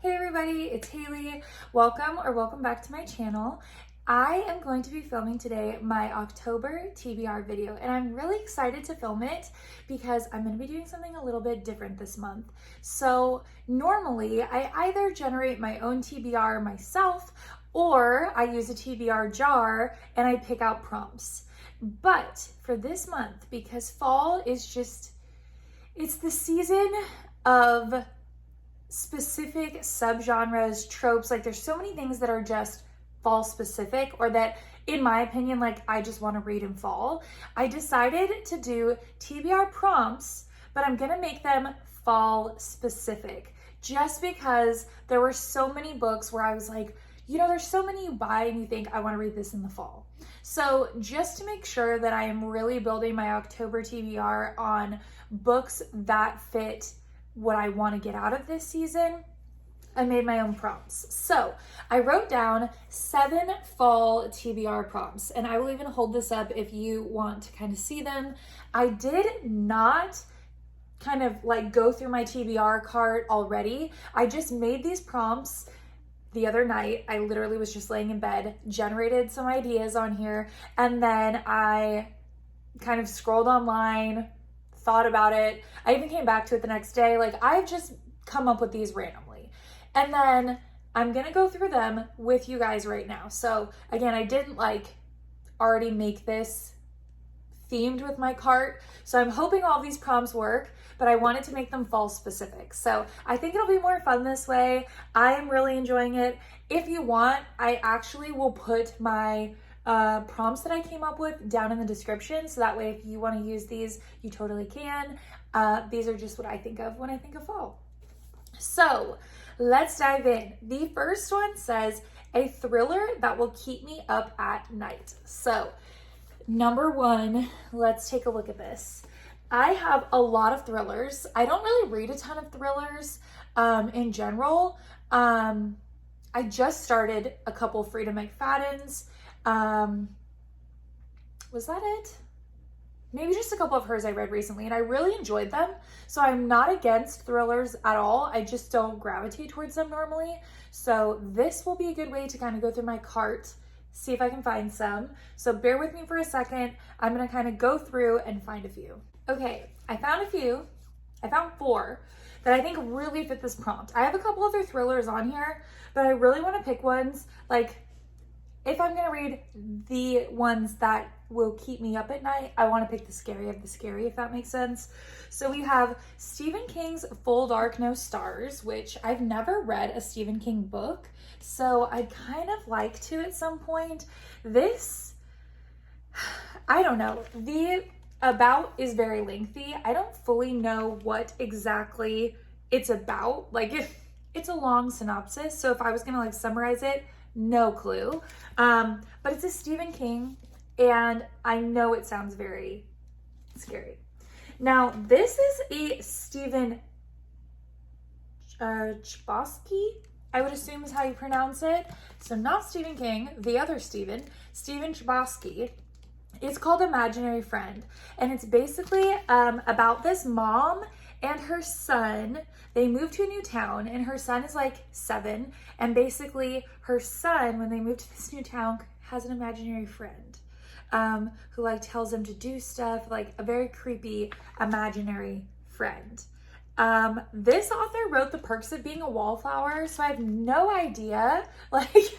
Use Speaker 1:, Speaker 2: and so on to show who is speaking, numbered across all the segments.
Speaker 1: Hey everybody, it's Haley. Welcome back to my channel. I am going to be filming today my October TBR video, and I'm really excited to film it because I'm going to be doing something a little bit different this month. So normally I either generate my own TBR myself or I use a TBR jar and I pick out prompts. But for this month, because fall is just, it's the season of specific subgenres, tropes, like there's so many things that are just fall specific, or that in my opinion, like I just want to read in fall. I decided to do TBR prompts, but I'm gonna make them fall specific just because there were so many books where I was like, you know, there's so many you buy and you think I want to read this in the fall. So just to make sure that I am really building my October TBR on books that fit what I want to get out of this season, I made my own prompts. So I wrote down 7 fall TBR prompts, and I will even hold this up if you want to kind of see them. I did not kind of like go through my TBR cart already. I just made these prompts the other night. I literally was just laying in bed, generated some ideas on here, and then I kind of scrolled online, thought about it. I even came back to it the next day. Like, I've just come up with these randomly. And then I'm gonna go through them with you guys right now. So again, I didn't like already make this themed with my cart. So I'm hoping all these prompts work, but I wanted to make them fall specific. So I think it'll be more fun this way. I am really enjoying it. If you want, I actually will put my prompts that I came up with down in the description, so that way if you want to use these, you totally can. These are just what I think of when I think of fall. So let's dive in. The first one says, a thriller that will keep me up at night. So number one, let's take a look at this. I have a lot of thrillers. I don't really read a ton of thrillers in general. I just started a couple Freida McFadden's. Was that it? Maybe just a couple of hers I read recently, and I really enjoyed them. So I'm not against thrillers at all. I just don't gravitate towards them normally. So this will be a good way to kind of go through my cart, see if I can find some. So bear with me for a second. I'm going to kind of go through and find a few. Okay, I found a few. I found 4 that I think really fit this prompt. I have a couple other thrillers on here, but I really want to pick ones like, if I'm gonna read the ones that will keep me up at night, I wanna pick the scary of the scary, if that makes sense. So we have Stephen King's Full Dark, No Stars, which I've never read a Stephen King book, so I'd kind of like to at some point. This, I don't know, the about is very lengthy. I don't fully know what exactly it's about. Like, it's a long synopsis, so if I was gonna like summarize it, no clue. But it's a Stephen King, and I know it sounds very scary. Now, this is a Stephen Chbosky, I would assume is how you pronounce it. So not Stephen King, the other Stephen Chbosky. It's called Imaginary Friend, and it's basically about this mom and her son. They moved to a new town, and her son is like 7, and basically her son, when they moved to this new town, has an imaginary friend who like tells him to do stuff, like a very creepy imaginary friend. This author wrote The Perks of Being a Wallflower, so I have no idea like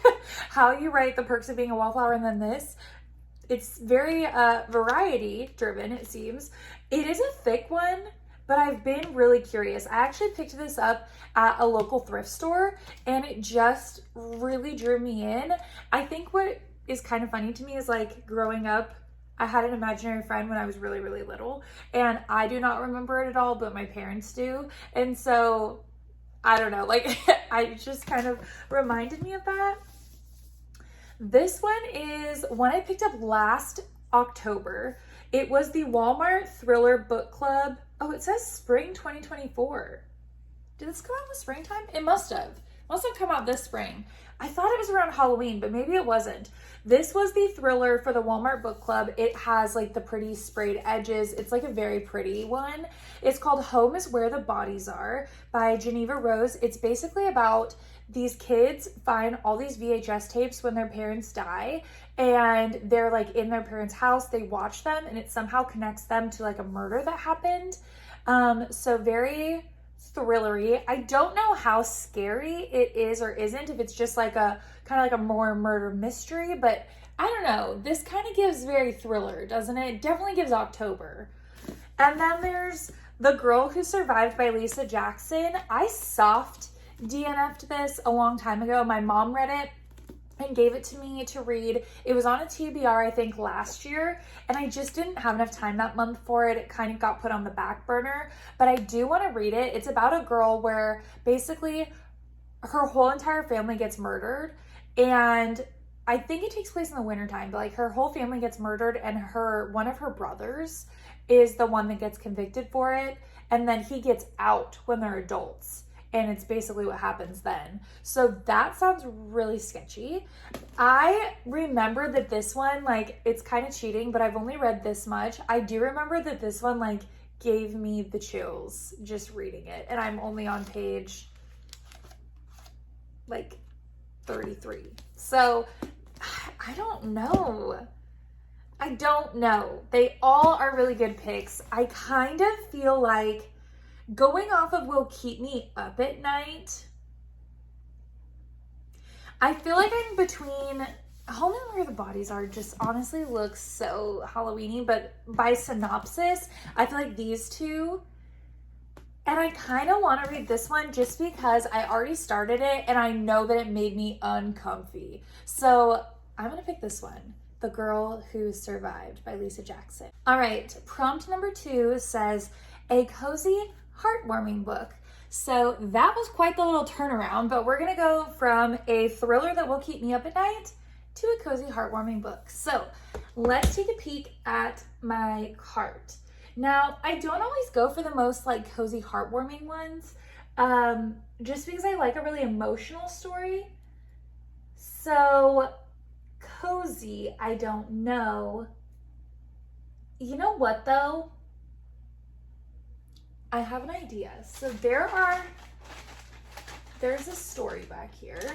Speaker 1: how you write The Perks of Being a Wallflower and then this. It's very variety driven, it seems. It is a thick one, but I've been really curious. I actually picked this up at a local thrift store, and it just really drew me in. I think what is kind of funny to me is like growing up, I had an imaginary friend when I was really, really little, and I do not remember it at all, but my parents do. And so, I don't know, like I just kind of reminded me of that. This one is one I picked up last October. It was the Walmart Thriller Book Club. Oh, it says spring 2024. Did this come out in the springtime? It must have. Must have come out this spring. I thought it was around Halloween, but maybe it wasn't. This was the thriller for the Walmart book club. It has like the pretty sprayed edges. It's like a very pretty one. It's called Home is Where the Bodies Are by Geneva Rose. It's basically about these kids find all these VHS tapes when their parents die, and they're like in their parents' house. They watch them and it somehow connects them to like a murder that happened. So very thrillery. I don't know how scary it is or isn't, if it's just like a kind of like a more murder mystery, but I don't know. This kind of gives very thriller, doesn't it? Definitely gives October. And then there's The Girl Who Survived by Lisa Jackson. I soft DNF'd this a long time ago. My mom read it and gave it to me to read. It was on a TBR, I think, last year, and I just didn't have enough time that month for it. It kind of got put on the back burner, but I do want to read it. It's about a girl where basically her whole entire family gets murdered, and I think it takes place in the wintertime, but like her whole family gets murdered, and one of her brothers is the one that gets convicted for it, and then he gets out when they're adults. And it's basically what happens then. So that sounds really sketchy. I remember that this one, like, it's kind of cheating, but I've only read this much. I do remember that this one, like, gave me the chills just reading it. And I'm only on page, like, 33. So, I don't know. I don't know. They all are really good picks. I kind of feel like going off of will keep me up at night. I feel like I'm between Home and Where the Bodies Are. Just honestly looks so Halloween-y, but by synopsis, I feel like these two, and I kind of want to read this one just because I already started it and I know that it made me uncomfy. So I'm going to pick this one. The Girl Who Survived by Lisa Jackson. All right, prompt number 2 says, a cozy, heartwarming book. So that was quite the little turnaround, but we're gonna go from a thriller that will keep me up at night to a cozy, heartwarming book. So let's take a peek at my cart. Now, I don't always go for the most like cozy, heartwarming ones, just because I like a really emotional story. So cozy, I don't know. You know what though? I have an idea. So there's a story back here.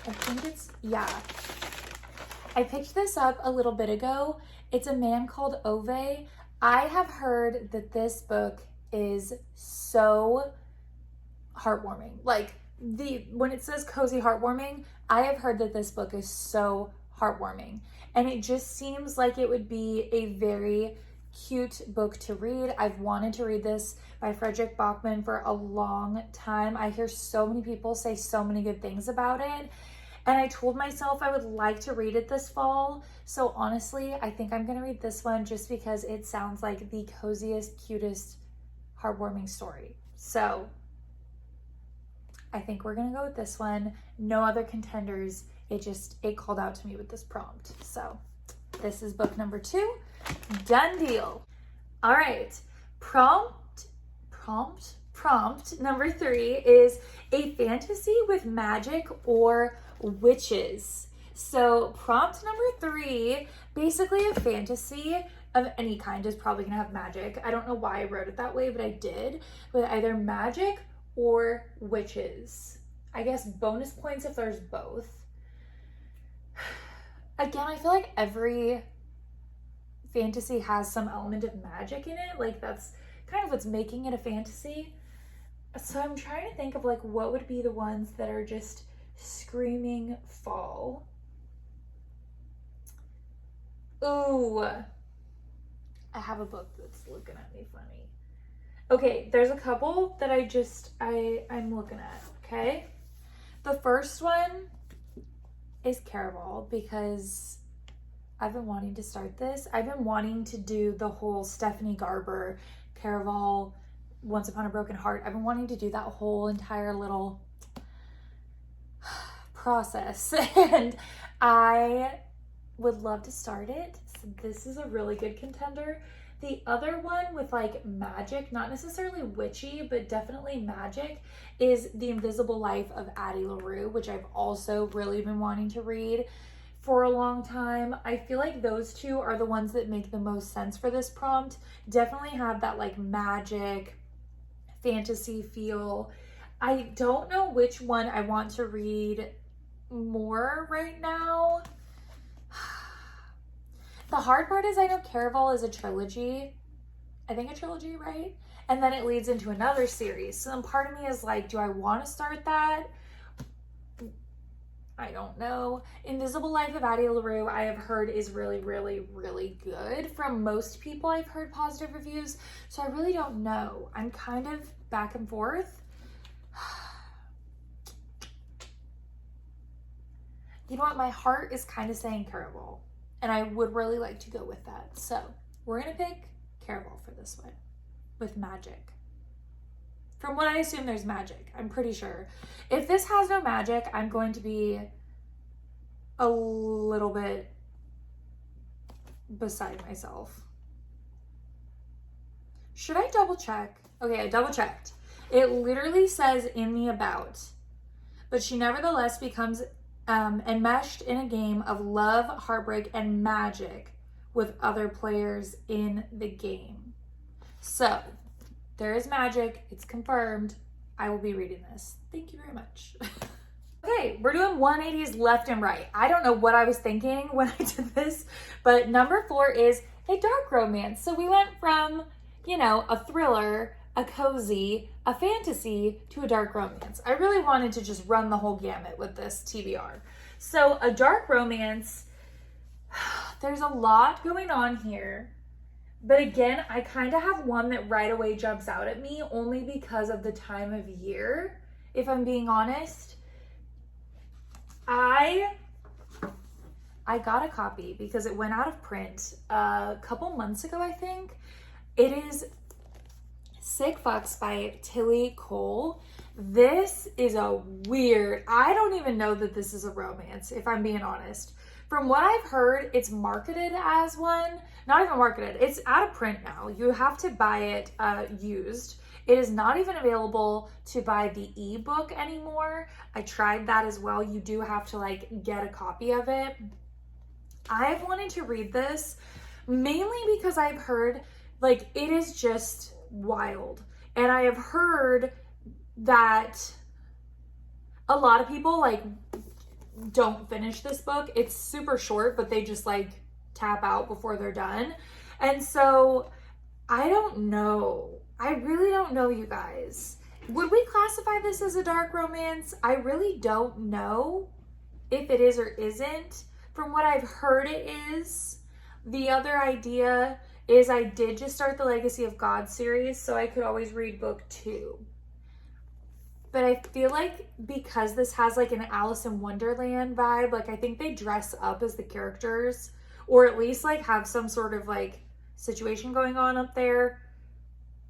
Speaker 1: I think I picked this up a little bit ago. It's a man called Ove. I have heard that this book is so heartwarming. Like when it says cozy heartwarming, I have heard that this book is so heartwarming. And it just seems like it would be a very cute book to read. I've wanted to read this by Frederick Bachman for a long time. I hear so many people say so many good things about it. And I told myself I would like to read it this fall. So honestly, I think I'm going to read this one just because it sounds like the coziest, cutest, heartwarming story. So I think we're going to go with this one. No other contenders. It called out to me with this prompt. So this is book number 2. Done deal. All right. Prompt number 3 is a fantasy with magic or witches. So prompt number 3, basically a fantasy of any kind is probably gonna have magic. I don't know why I wrote it that way, but I did, with either magic or witches. I guess bonus points if there's both. Again, I feel like every fantasy has some element of magic in it. Like that's kind of what's making it a fantasy. So I'm trying to think of like what would be the ones that are just screaming fall. Ooh, I have a book that's looking at me funny. Okay, there's a couple that I'm looking at, okay? The first one is Caraval because I've been wanting to start this. I've been wanting to do the whole Stephanie Garber, Caraval, Once Upon a Broken Heart. I've been wanting to do that whole entire little process and I would love to start it. So this is a really good contender. The other one with like magic, not necessarily witchy, but definitely magic, is The Invisible Life of Addie LaRue, which I've also really been wanting to read for a long time. I feel like those two are the ones that make the most sense for this prompt. Definitely have that like magic, fantasy feel. I don't know which one I want to read more right now. The hard part is I know Caraval is a trilogy. I think a trilogy, right? And then it leads into another series. So then part of me is like, do I want to start that? I don't know. Invisible Life of Addie LaRue, I have heard is really, really, really good. From most people, I've heard positive reviews. So I really don't know. I'm kind of back and forth. You know what? My heart is kind of saying Caraval. And I would really like to go with that. So we're going to pick Caraval for this one with magic. From what I assume, there's magic. I'm pretty sure. If this has no magic, I'm going to be a little bit beside myself. Should I double check? Okay, I double checked. It literally says in the about, but she nevertheless becomes enmeshed in a game of love, heartbreak, and magic with other players in the game. So there is magic. It's confirmed. I will be reading this. Thank you very much. Okay, we're doing 180s left and right. I don't know what I was thinking when I did this, but number 4 is a dark romance. So we went from, you know, a thriller, a cozy, a fantasy, to a dark romance. I really wanted to just run the whole gamut with this TBR. So a dark romance, there's a lot going on here. But again, I kind of have one that right away jumps out at me only because of the time of year, if I'm being honest. I got a copy because it went out of print a couple months ago, I think. It is Sick Fucks by Tilly Cole. This is a weird, I don't even know that this is a romance, if I'm being honest. From what I've heard, it's marketed as one. Not even marketed, it's out of print now. You have to buy it used. It is not even available to buy the ebook anymore. I tried that as well. You do have to like get a copy of it. I've wanted to read this mainly because I've heard like it is just wild. And I have heard that a lot of people like don't finish this book. It's super short, but they just like tap out before they're done. And so I don't know. I really don't know, you guys. Would we classify this as a dark romance? I really don't know if it is or isn't. From what I've heard, it is. The other idea is I did just start the Legacy of God series, so I could always read book 2. But I feel like because this has like an Alice in Wonderland vibe, like I think they dress up as the characters, or at least like have some sort of like situation going on up there.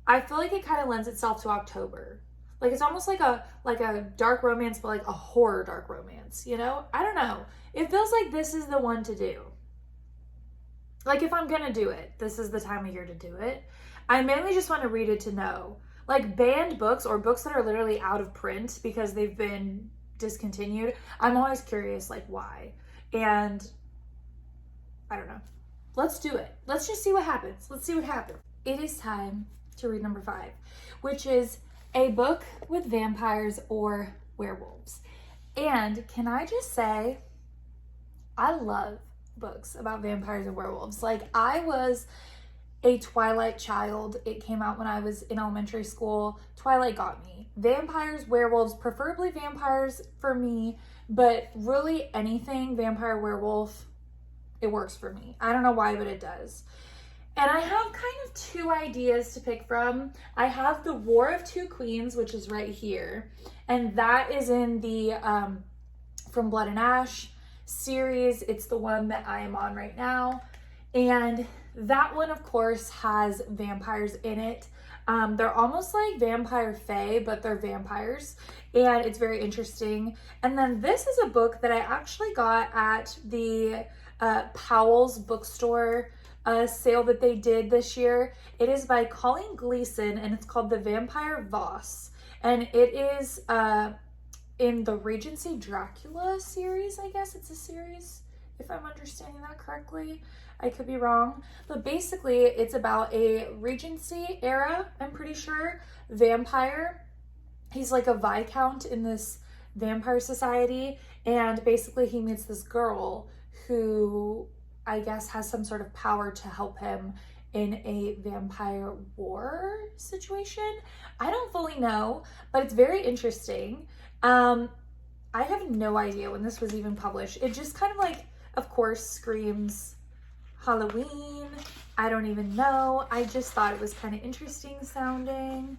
Speaker 1: I feel like it kind of lends itself to October. Like it's almost like a dark romance, but like a horror dark romance, you know? I don't know. It feels like this is the one to do. Like if I'm gonna do it, this is the time of year to do it. I mainly just want to read it to know. Like banned books or books that are literally out of print because they've been discontinued, I'm always curious like why. And I don't know. Let's do it. Let's just see what happens. Let's see what happens. It is time to read number 5, which is a book with vampires or werewolves. And can I just say, I love books about vampires and werewolves. Like I was a Twilight child. It came out when I was in elementary school. Twilight got me. Vampires, werewolves, preferably vampires for me, but really anything vampire, werewolf, it works for me. I don't know why, but it does. And I have kind of 2 ideas to pick from. I have the War of Two Queens, which is right here. And that is in the From Blood and Ash series. It's the one that I am on right now. And that one, of course, has vampires in it. They're almost like vampire fae, but they're vampires. And it's very interesting. And then this is a book that I actually got at the Powell's bookstore sale that they did this year. It is by Colleen Gleason and it's called The Vampire Voss. And it is in the Regency Dracula series, I guess it's a series, if I'm understanding that correctly. I could be wrong. But basically, it's about a Regency era, I'm pretty sure, vampire. He's like a viscount in this vampire society. And basically, he meets this girl who I guess has some sort of power to help him in a vampire war situation. I don't fully know, but it's very interesting. I have no idea when this was even published. It just kind of like, of course, screams Halloween. I don't even know. I just thought it was kind of interesting sounding.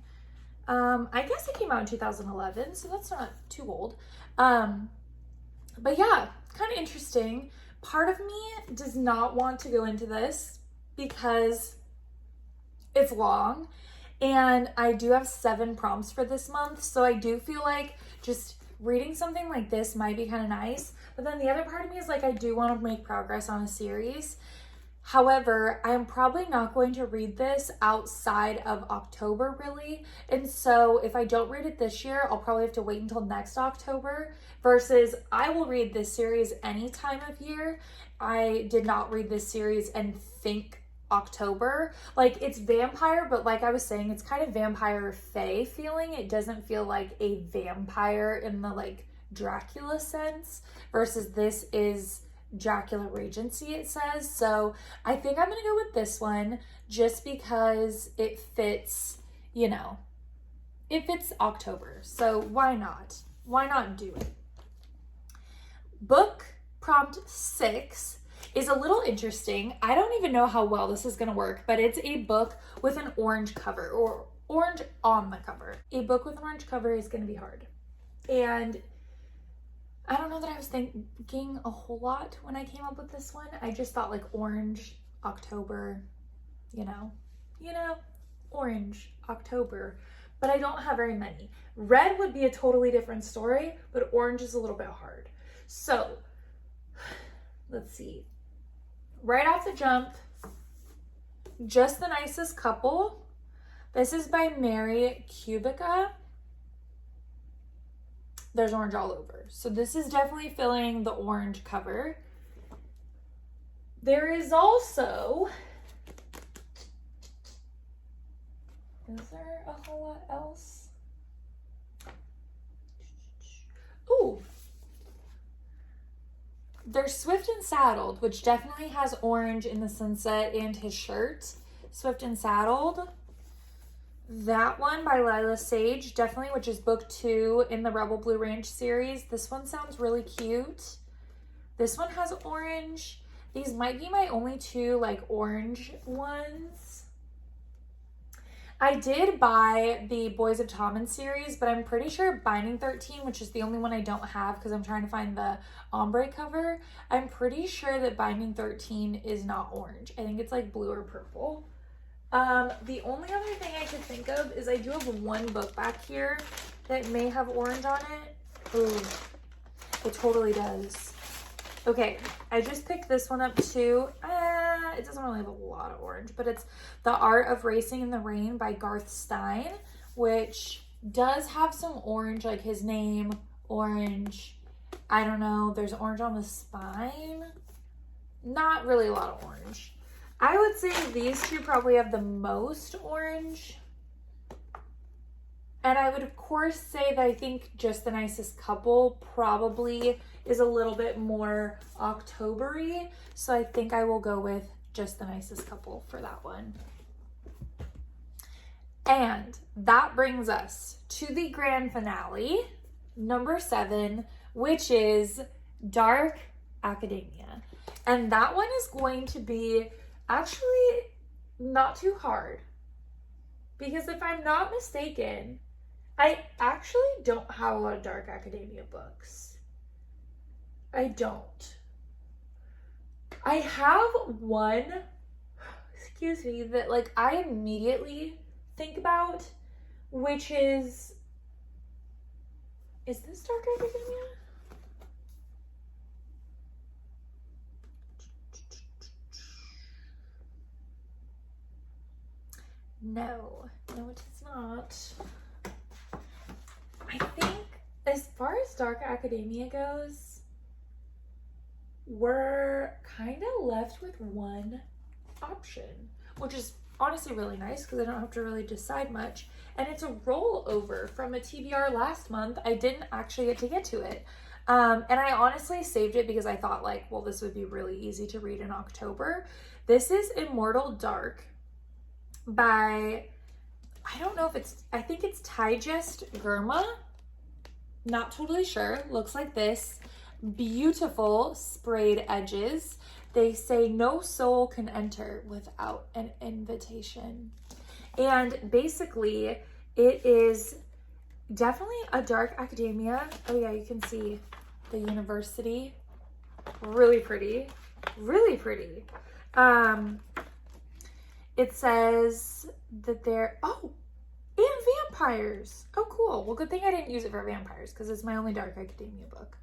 Speaker 1: I guess it came out in 2011, so that's not too old. But yeah, kind of interesting. Part of me does not want to go into this because it's long and I do have 7 prompts for this month. So I do feel like just reading something like this might be kind of nice. But then the other part of me is like, I do want to make progress on a series. However, I'm probably not going to read this outside of October, really. And so if I don't read it this year, I'll probably have to wait until next October, versus I will read this series any time of year. I did not read this series and think October. Like, it's vampire, but like I was saying, it's kind of vampire fae feeling. It doesn't feel like a vampire in the like Dracula sense, versus this is Dracula Regency, it says. So I think I'm gonna go with this one just because it fits, you know, it fits October. So why not? Why not do it? Book prompt 6 is a little interesting. I don't even know how well this is gonna work, but it's a book with an orange cover, or orange on the cover. A book with an orange cover is gonna be hard. And I don't know that I was thinking a whole lot when I came up with this one. I just thought like orange, October, you know, orange, October, but I don't have very many. Red would be a totally different story, but orange is a little bit hard. So let's see. Right off the jump, Just the Nicest Couple. This is by Mary Kubica. There's orange all over. So this is definitely filling the orange cover. There is also, is there a whole lot else? Ooh. There's Swift and Saddled, which definitely has orange in the sunset and his shirt. Swift and Saddled. That one by Lila Sage, definitely, which is book 2 in the Rebel Blue Ranch series. This one sounds really cute. This one has orange. These might be my only 2 like orange ones. I did buy the Boys of Tommen series, but I'm pretty sure Binding 13, which is the only one I don't have because I'm trying to find the ombre cover. I'm pretty sure that Binding 13 is not orange. I think it's like blue or purple. The only other thing I could think of is I do have one book back here that may have orange on it. Ooh, it totally does. Okay, I just picked this one up too. It doesn't really have a lot of orange, but it's The Art of Racing in the Rain by Garth Stein, which does have some orange, like his name, orange. I don't know, there's orange on the spine. Not really a lot of orange. I would say these 2 probably have the most orange. And I would, of course, say that I think Just the Nicest Couple probably is a little bit more October-y. So I think I will go with Just the Nicest Couple for that one. And that brings us to the grand finale, number 7, which is Dark Academia. And that one is going to be actually not too hard, because if I'm not mistaken, I actually don't have a lot of Dark Academia books. I don't. I have one, excuse me, that like I immediately think about, which is this Dark Academia? No, it is not. I think as far as Dark Academia goes, we're kind of left with one option, which is honestly really nice because I don't have to really decide much. And it's a rollover from a TBR last month. I didn't actually get to it. And I honestly saved it because I thought like, well, this would be really easy to read in October. This is Immortal Dark by, I don't know if it's, I think it's Tigest Gurma. Not totally sure. Looks like this. Beautiful sprayed edges. They say no soul can enter without an invitation. And basically, it is definitely a dark academia. Oh yeah, you can see the university. Really pretty. Really pretty. It says that they're, oh, and vampires. Oh, cool. Well, good thing I didn't use it for vampires because it's my only dark academia book.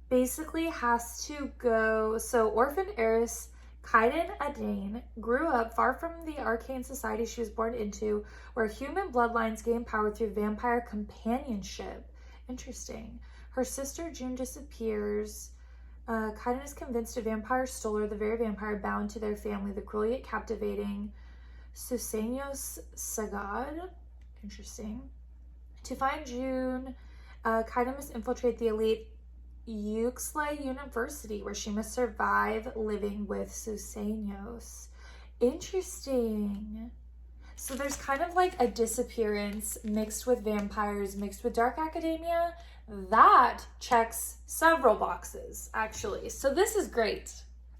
Speaker 1: Basically has to go, so orphan heiress Kaiden Adain grew up far from the arcane society she was born into, where human bloodlines gain power through vampire companionship. Interesting. Her sister June disappears. Kaiden is convinced a vampire stole her, the very vampire bound to their family, the cruel yet captivating Suseños Sagad. Interesting. To find June, Kaiden must infiltrate the elite Uxley University, where she must survive living with Suseños. Interesting. So there's kind of like a disappearance mixed with vampires, mixed with dark academia. That checks several boxes, actually. So this is great.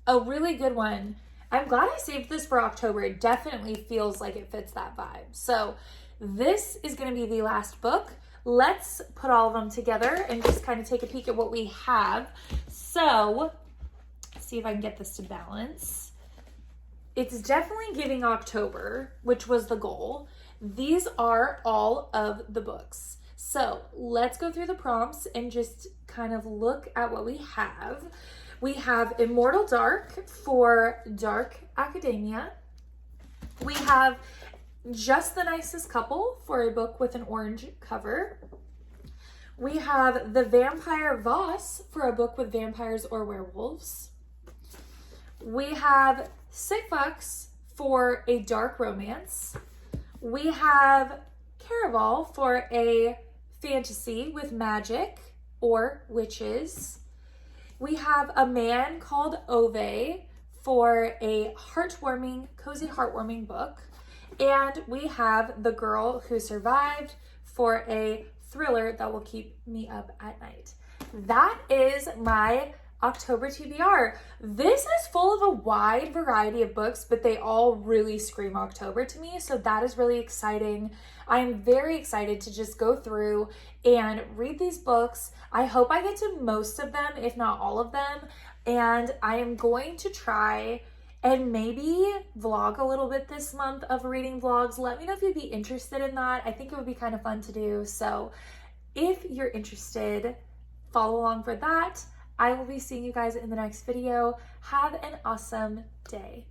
Speaker 1: A really good one. I'm glad I saved this for October. It definitely feels like it fits that vibe. So this is going to be the last book. Let's put all of them together and just kind of take a peek at what we have. So let's see if I can get this to balance. It's definitely giving October, which was the goal. These are all of the books. So let's go through the prompts and just kind of look at what we have. We have Immortal Dark for Dark Academia. We have Just the Nicest Couple for a book with an orange cover. We have The Vampire Voss for a book with vampires or werewolves. We have Sick Fucks for a dark romance. We have Caraval for a fantasy with magic or witches. We have A Man Called Ove for a heartwarming, cozy heartwarming book. And we have The Girl Who Survived for a thriller that will keep me up at night. That is my October TBR. This is full of a wide variety of books, but they all really scream October to me. So that is really exciting. I'm very excited to just go through and read these books. I hope I get to most of them, if not all of them. And I am going to try and maybe vlog a little bit this month of reading vlogs. Let me know if you'd be interested in that. I think it would be kind of fun to do. So if you're interested, follow along for that. I will be seeing you guys in the next video. Have an awesome day.